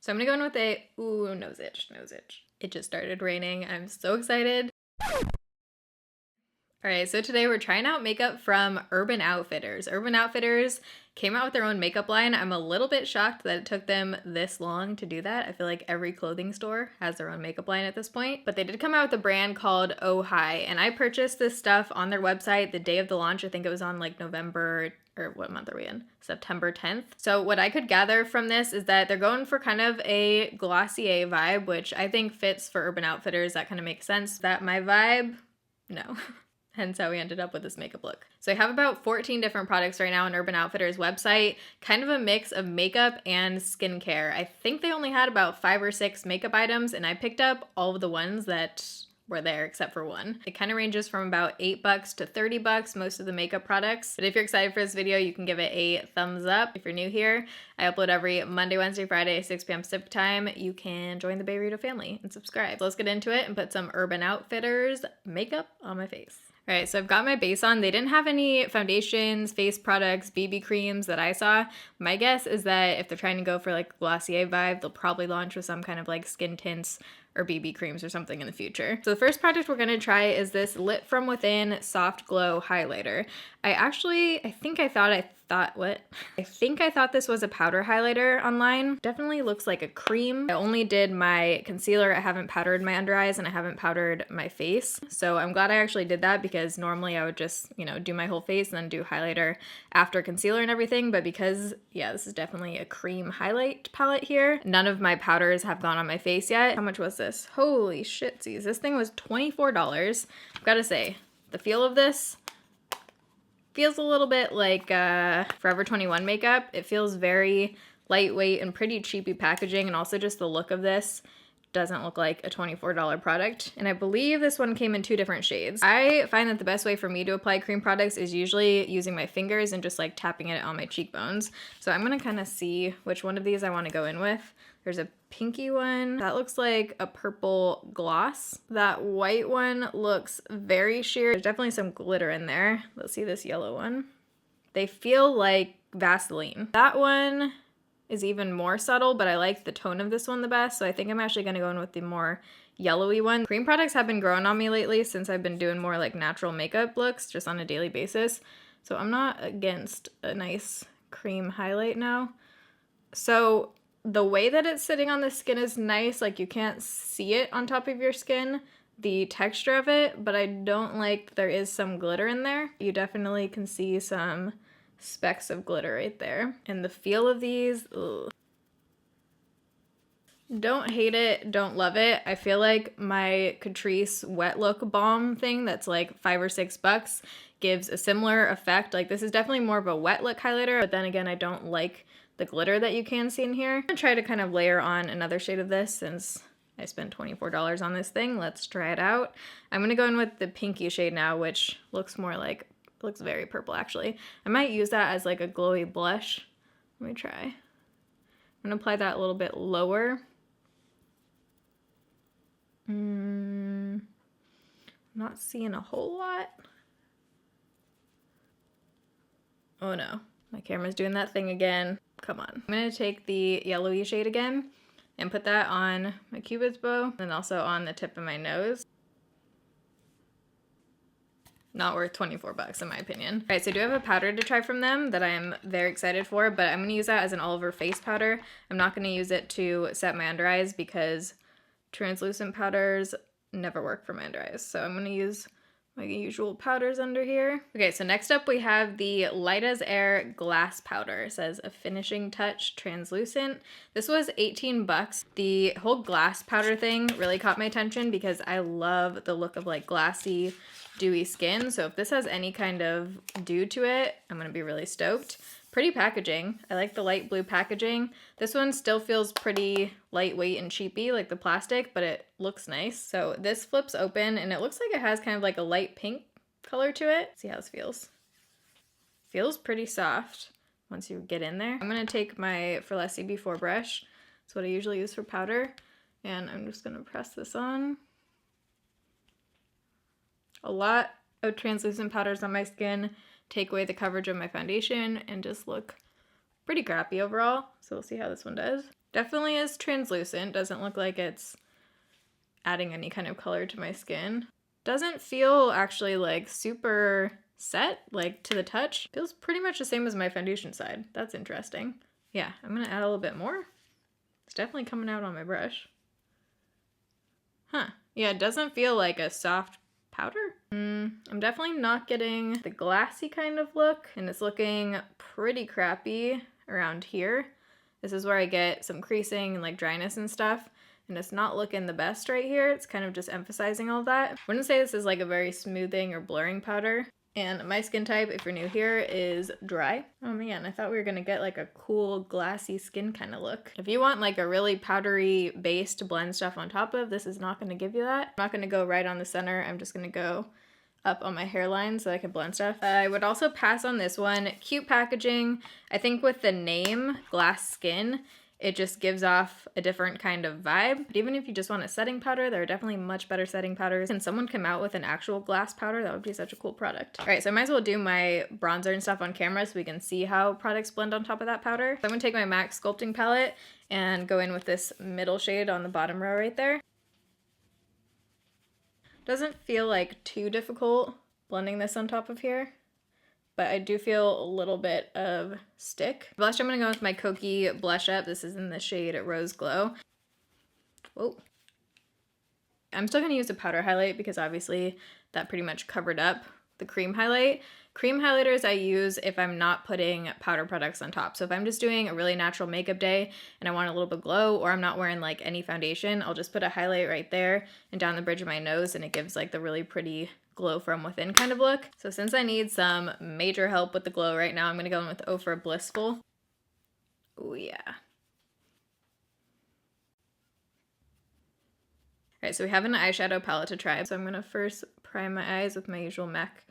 So I'm gonna go in with a, ooh, nose itch, nose itch. It just started raining. I'm so excited. All right, so today we're trying out makeup from Urban Outfitters. Urban Outfitters came out with their own makeup line. I'm a little bit shocked that it took them this long to do that. I feel like every clothing store has their own makeup line at this point. But they did come out with a brand called ohii, and I purchased this stuff on their website the day of the launch. I think it was on like November, or what month are we in? September 10th. So what I could gather from this is that they're going for kind of a Glossier vibe, which I think fits for Urban Outfitters. That kind of makes sense. That my vibe? No. Hence how we ended up with this makeup look. So I have about 14 different products right now on Urban Outfitters website, kind of a mix of makeup and skincare. I think they only had about 5 or 6 makeup items, and I picked up all of the ones that were there except for one. It kind of ranges from about $8 to $30, most of the makeup products. But if you're excited for this video, you can give it a thumbs up. If you're new here, I upload every Monday, Wednesday, Friday, 6 p.m. Pacific time. You can join the Beirito family and subscribe. So let's get into it and put some Urban Outfitters makeup on my face. All right, so I've got my base on. They didn't have any foundations, face products, BB creams that I saw. My guess is that if they're trying to go for like Glossier vibe, they'll probably launch with some kind of like skin tints or BB creams or something in the future. So the first product we're gonna try is this Lit From Within Soft Glow Highlighter. I think I thought this was a powder highlighter online. Definitely looks like a cream. I only did my concealer. I haven't powdered my under eyes and I haven't powdered my face. So I'm glad I actually did that because normally I would just, you know, do my whole face and then do highlighter after concealer and everything. But because, yeah, this is definitely a cream highlight palette here. None of my powders have gone on my face yet. How much was this? Holy shitsies. This thing was $24. I've got to say, the feel of this feels a little bit like Forever 21 makeup. It feels very lightweight and pretty cheapy packaging, and also just the look of this doesn't look like a $24 product. And I believe this one came in 2 different shades. I find that the best way for me to apply cream products is usually using my fingers and just like tapping it on my cheekbones. So I'm gonna kind of see which one of these I want to go in with. There's a pinky one that looks like a purple gloss. That white one looks very sheer. There's definitely some glitter in there. Let's see this yellow one. They feel like Vaseline. That one is even more subtle, but I like the tone of this one the best, so I think I'm actually gonna go in with the more yellowy one. Cream products have been growing on me lately since I've been doing more like natural makeup looks just on a daily basis, so I'm not against a nice cream highlight now. So the way that it's sitting on the skin is nice, like you can't see it on top of your skin, the texture of it, but I don't like that there is some glitter in there. You definitely can see some specks of glitter right there. And the feel of these, ugh. Don't hate it, don't love it. I feel like my Catrice Wet Look Balm thing that's like $5 or $6 gives a similar effect. Like this is definitely more of a wet look highlighter, but then again, I don't like the glitter that you can see in here. I'm gonna try to kind of layer on another shade of this since I spent $24 on this thing. Let's try it out. I'm gonna go in with the pinky shade now, which looks more like, looks very purple actually. I might use that as like a glowy blush. Let me try. I'm gonna apply that a little bit lower. Not seeing a whole lot. Oh no, my camera's doing that thing again. Come on. I'm gonna take the yellowy shade again and put that on my cupid's bow and also on the tip of my nose. Not worth $24 in my opinion. All right, so I do have a powder to try from them that I'm very excited for, but I'm gonna use that as an all over face powder. I'm not gonna use it to set my under eyes because translucent powders never work for my under eyes. So I'm gonna use my usual powders under here. Okay, so next up we have the Light as Air Glass Powder. It says a finishing touch translucent. This was $18. The whole glass powder thing really caught my attention because I love the look of like glassy, dewy skin. So if this has any kind of dew to it, I'm gonna be really stoked. Pretty packaging. I like the light blue packaging. This one still feels pretty lightweight and cheapy, like the plastic, but it looks nice. So this flips open and it looks like it has kind of like a light pink color to it. Let's see how this feels. Feels pretty soft once you get in there. I'm gonna take my For Less CB4 brush. That's what I usually use for powder. And I'm just gonna press this on. A lot of translucent powders on my skin take away the coverage of my foundation and just look pretty crappy overall. So we'll see how this one does. Definitely is translucent. Doesn't look like it's adding any kind of color to my skin. Doesn't feel actually like super set, like to the touch. Feels pretty much the same as my foundation side. That's interesting. Yeah, I'm gonna add a little bit more. It's definitely coming out on my brush. Huh. Yeah, it doesn't feel like a soft powder. I'm definitely not getting the glassy kind of look, and it's looking pretty crappy around here. This is where I get some creasing and like dryness and stuff, and it's not looking the best right here. It's kind of just emphasizing all of that. I wouldn't say this is like a very smoothing or blurring powder. And my skin type, if you're new here, is dry. Oh man, I thought we were gonna get like a cool glassy skin kind of look. If you want like a really powdery base to blend stuff on top of, this is not gonna give you that. I'm not gonna go right on the center. I'm just gonna go up on my hairline so I can blend stuff. I would also pass on this one. Cute packaging. I think with the name, Glass Skin, it just gives off a different kind of vibe. But even if you just want a setting powder, there are definitely much better setting powders. Can someone come out with an actual glass powder? That would be such a cool product. All right, so I might as well do my bronzer and stuff on camera so we can see how products blend on top of that powder. So I'm gonna take my MAC Sculpting palette and go in with this middle shade on the bottom row right there. Doesn't feel like too difficult blending this on top of here, but I do feel a little bit of stick. Blush, I'm gonna go with my Kokie Blush Up. This is in the shade Rose Glow. Whoa. I'm still gonna use a powder highlight because obviously that pretty much covered up the cream highlight. Cream highlighters I use if I'm not putting powder products on top. So if I'm just doing a really natural makeup day and I want a little bit of glow, or I'm not wearing like any foundation, I'll just put a highlight right there and down the bridge of my nose, and it gives like the really pretty glow from within kind of look. So since I need some major help with the glow right now, I'm gonna go in with O for Blissful. Oh yeah. All right, so we have an eyeshadow palette to try. So I'm gonna first prime my eyes with my usual MAC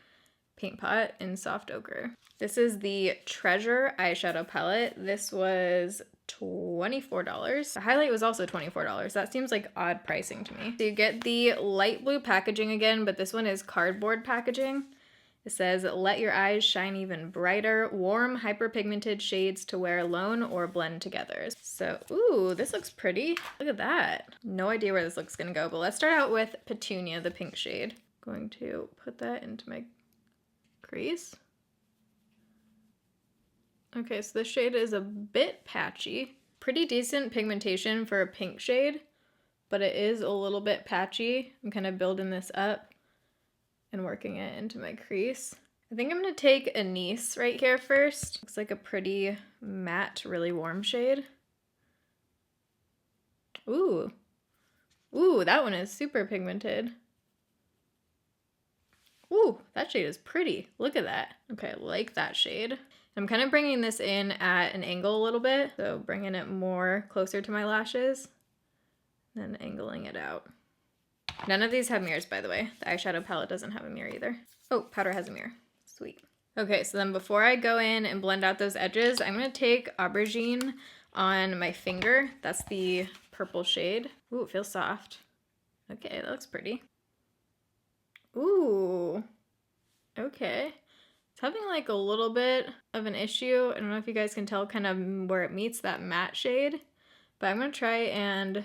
paint pot in Soft Ochre. This is the Treasure eyeshadow palette. This was $24. The highlight was also $24. That seems like odd pricing to me. So you get the light blue packaging again, but this one is cardboard packaging. It says, let your eyes shine even brighter, warm, hyperpigmented shades to wear alone or blend together. So, ooh, this looks pretty. Look at that. No idea where this looks gonna go, but let's start out with Petunia, the pink shade. Going to put that into my crease. Okay, so this shade is a bit patchy. Pretty decent pigmentation for a pink shade, but it is a little bit patchy. I'm kind of building this up and working it into my crease. I think I'm gonna take Anise right here first. Looks like a pretty matte, really warm shade. Ooh. Ooh, that one is super pigmented. Ooh, that shade is pretty. Look at that. Okay, I like that shade. I'm kind of bringing this in at an angle a little bit, so bringing it more closer to my lashes, then angling it out. None of these have mirrors, by the way. The eyeshadow palette doesn't have a mirror either. Oh, powder has a mirror. Sweet. Okay, so then before I go in and blend out those edges, I'm gonna take Aubergine on my finger. That's the purple shade. Ooh, it feels soft. Okay, that looks pretty. Ooh, okay. It's having like a little bit of an issue. I don't know if you guys can tell kind of where it meets that matte shade, but I'm gonna try and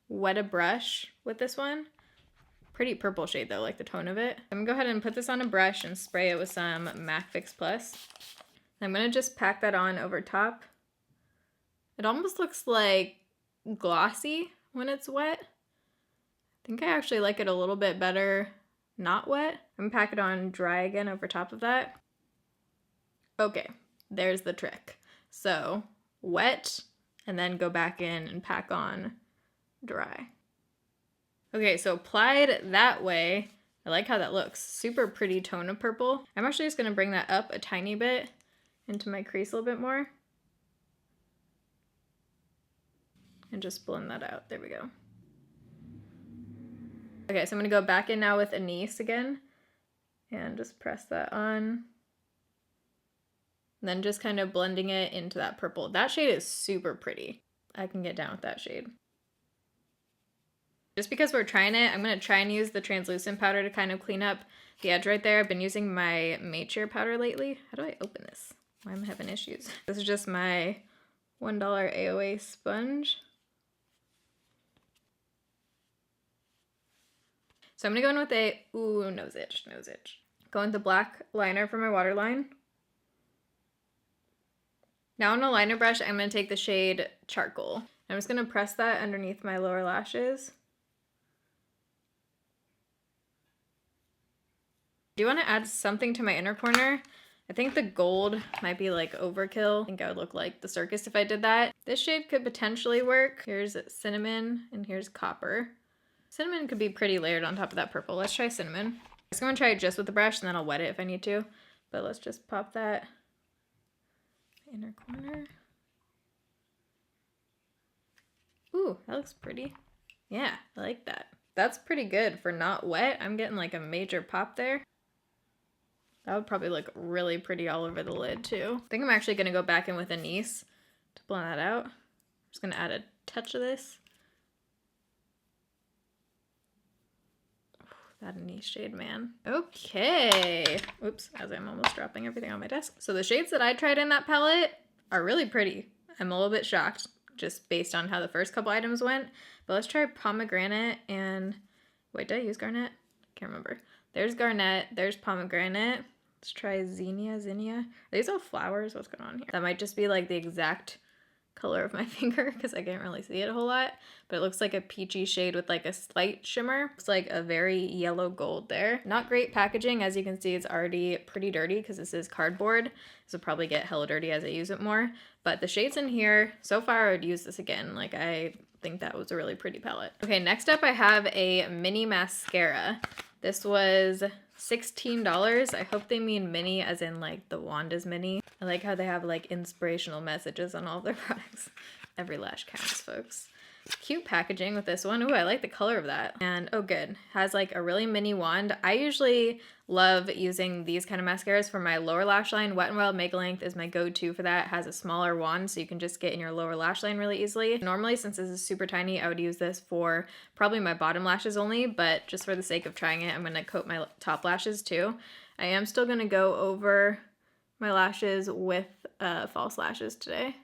wet a brush with this one. Pretty purple shade though, like the tone of it. I'm gonna go ahead and put this on a brush and spray it with some MAC Fix Plus. I'm gonna just pack that on over top. It almost looks like glossy when it's wet. I think I actually like it a little bit better not wet. I'm gonna pack it on dry again over top of that. Okay, there's the trick. So wet and then go back in and pack on dry. Okay, so applied that way, I like how that looks. Super pretty tone of purple. I'm actually just gonna bring that up a tiny bit into my crease a little bit more. And just blend that out. There we go. Okay, so I'm gonna go back in now with Anise again and just press that on. And then just kind of blending it into that purple. That shade is super pretty. I can get down with that shade. Just because we're trying it, I'm gonna try and use the translucent powder to kind of clean up the edge right there. I've been using my Made Sheer powder lately. How do I open this? Why am I having issues? This is just my $1 AOA sponge. So I'm gonna go in with a, ooh, nose itch. Go in with the black liner for my waterline. Now on a liner brush, I'm gonna take the shade Charcoal. I'm just gonna press that underneath my lower lashes. I do wanna add something to my inner corner. I think the gold might be like overkill. I think I would look like the circus if I did that. This shade could potentially work. Here's Cinnamon and here's Copper. Cinnamon could be pretty layered on top of that purple. Let's try Cinnamon. I'm just gonna try it just with the brush and then I'll wet it if I need to. But let's just pop that inner corner. Ooh, that looks pretty. Yeah, I like that. That's pretty good for not wet. I'm getting like a major pop there. That would probably look really pretty all over the lid too. I think I'm actually gonna go back in with Anise to blend that out. I'm just gonna add a touch of this. That Anise shade, man. Okay. Oops, as I'm almost dropping everything on my desk. So the shades that I tried in that palette are really pretty. I'm a little bit shocked just based on how the first couple items went. But let's try Pomegranate and, wait, did I use Garnet? Can't remember. There's Garnet, there's Pomegranate. Let's try Zinnia. Are these all flowers? What's going on here? That might just be like the exact color of my finger because I can't really see it a whole lot, but it looks like a peachy shade with like a slight shimmer. It's like a very yellow gold there. Not great packaging. As you can see, it's already pretty dirty because this is cardboard. This will probably get hella dirty as I use it more, but the shades in here, so far I would use this again. Like I think that was a really pretty palette. Okay, next up I have a mini mascara. This was $16. I hope they mean mini as in like the wand is mini. I like how they have like inspirational messages on all of their products. Every lash counts, folks. Cute packaging with this one. Ooh, I like the color of that. And oh good, has like a really mini wand. I usually love using these kind of mascaras for my lower lash line. Wet n Wild Make Length is my go-to for that. It has a smaller wand so you can just get in your lower lash line really easily. Normally, since this is super tiny, I would use this for probably my bottom lashes only, but just for the sake of trying it, I'm gonna coat my top lashes too. I am still gonna go over my lashes with false lashes today.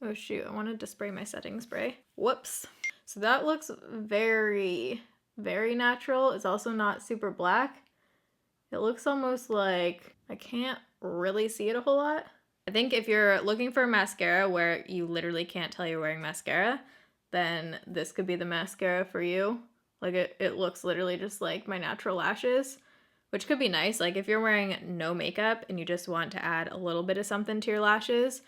Oh shoot, I wanted to spray my setting spray. Whoops. So that looks very, very natural. It's also not super black. It looks almost like I can't really see it a whole lot. I think if you're looking for a mascara where you literally can't tell you're wearing mascara, then this could be the mascara for you. Like it looks literally just like my natural lashes, which could be nice. Like if you're wearing no makeup and you just want to add a little bit of something to your lashes,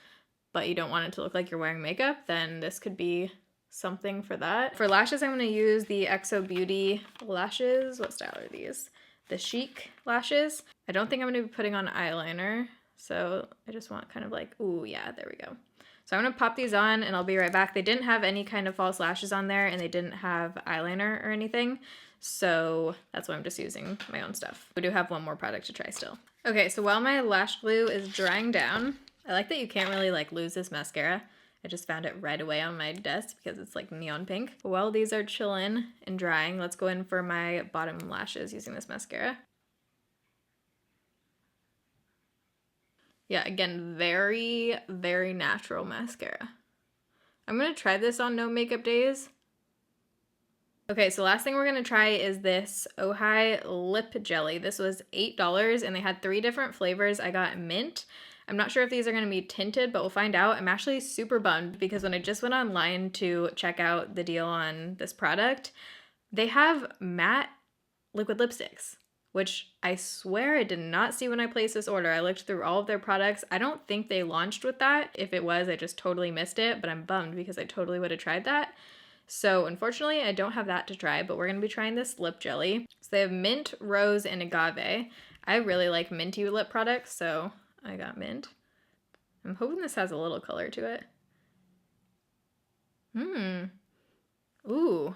but you don't want it to look like you're wearing makeup, then this could be something for that. For lashes, I'm gonna use the XO Beauty lashes. What style are these? The Chic lashes. I don't think I'm gonna be putting on eyeliner, so I just want kind of like, ooh, yeah, there we go. So I'm gonna pop these on and I'll be right back. They didn't have any kind of false lashes on there and they didn't have eyeliner or anything, so that's why I'm just using my own stuff. We do have one more product to try still. Okay, so while my lash glue is drying down, I like that you can't really like lose this mascara. I just found it right away on my desk because it's like neon pink. While these are chilling and drying, let's go in for my bottom lashes using this mascara. Yeah, again, very, very natural mascara. I'm gonna try this on no makeup days. Okay, so last thing we're gonna try is this OPI lip jelly. This was $8 and they had 3 different flavors. I got mint. I'm not sure if these are going to be tinted, but we'll find out. I'm actually super bummed because when I just went online to check out the deal on this product, they have matte liquid lipsticks, which I swear I did not see when I placed this order. I looked through all of their products. I don't think they launched with that. If it was, I just totally missed it, but I'm bummed because I totally would have tried that. So unfortunately, I don't have that to try, but we're going to be trying this lip jelly. So they have mint, rose, and agave. I really like minty lip products, so I got mint. I'm hoping this has a little color to it. Ooh.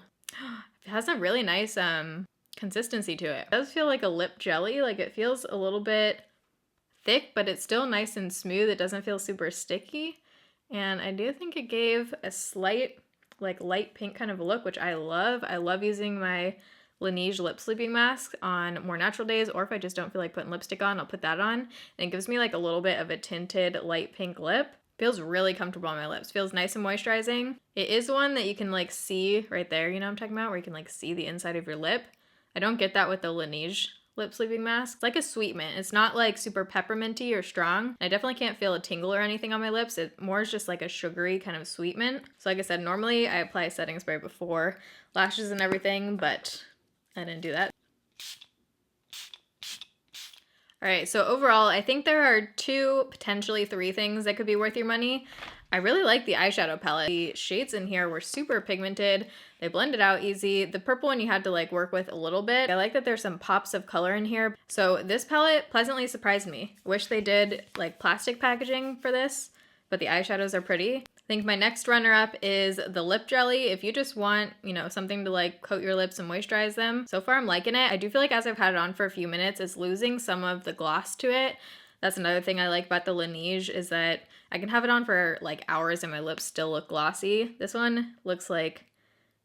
It has a really nice consistency to it. It does feel like a lip jelly. Like it feels a little bit thick, but it's still nice and smooth. It doesn't feel super sticky. And I do think it gave a slight, like light pink kind of look, which I love. I love using my Laneige lip sleeping mask on more natural days, or if I just don't feel like putting lipstick on, I'll put that on. And it gives me like a little bit of a tinted light pink lip. Feels really comfortable on my lips. Feels nice and moisturizing. It is one that you can like see right there, you know what I'm talking about? Where you can like see the inside of your lip. I don't get that with the Laneige lip sleeping mask. It's like a sweet mint. It's not like super pepperminty or strong. I definitely can't feel a tingle or anything on my lips. It more is just like a sugary kind of sweet mint. So like I said, normally I apply setting spray before lashes and everything, but I didn't do that. All right, so overall, I think there are 2, potentially 3 things that could be worth your money. I really like the eyeshadow palette. The shades in here were super pigmented. They blended out easy. The purple one you had to like work with a little bit. I like that there's some pops of color in here. So this palette pleasantly surprised me. Wish they did like plastic packaging for this, but the eyeshadows are pretty. I think my next runner-up is the lip jelly. If you just want, you know, something to like coat your lips and moisturize them. So far I'm liking it. I do feel like as I've had it on for a few minutes, it's losing some of the gloss to it. That's another thing I like about the Laneige is that I can have it on for like hours and my lips still look glossy. This one looks like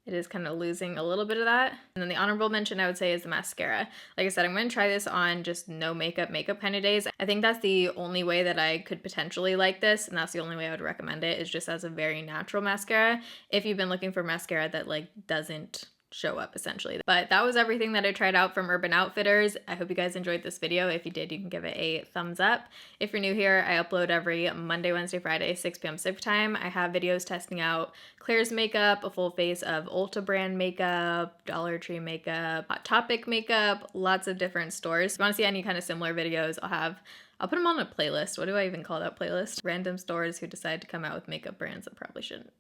it is kind of losing a little bit of that. And then the honorable mention I would say is the mascara. Like I said, I'm going to try this on just no makeup kind of days. I think that's the only way that I could potentially like this, and that's the only way I would recommend it, is just as a very natural mascara if you've been looking for mascara that like doesn't show up essentially. But that was everything that I tried out from Urban Outfitters. I hope you guys enjoyed this video. If you did, you can give it a thumbs up. If you're new here, I upload every Monday, Wednesday, Friday, 6 p.m. Pacific time. I have videos testing out Claire's makeup, a full face of Ulta brand makeup, Dollar Tree makeup, Hot Topic makeup, lots of different stores. If you want to see any kind of similar videos, I'll put them on a playlist. What do I even call that playlist? Random stores who decide to come out with makeup brands that probably shouldn't.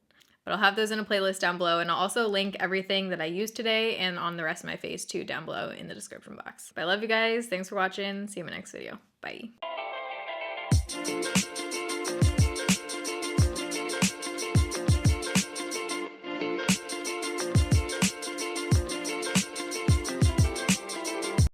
But I'll have those in a playlist down below, and I'll also link everything that I used today and on the rest of my face too down below in the description box. But I love you guys. Thanks for watching. See you in my next video. Bye.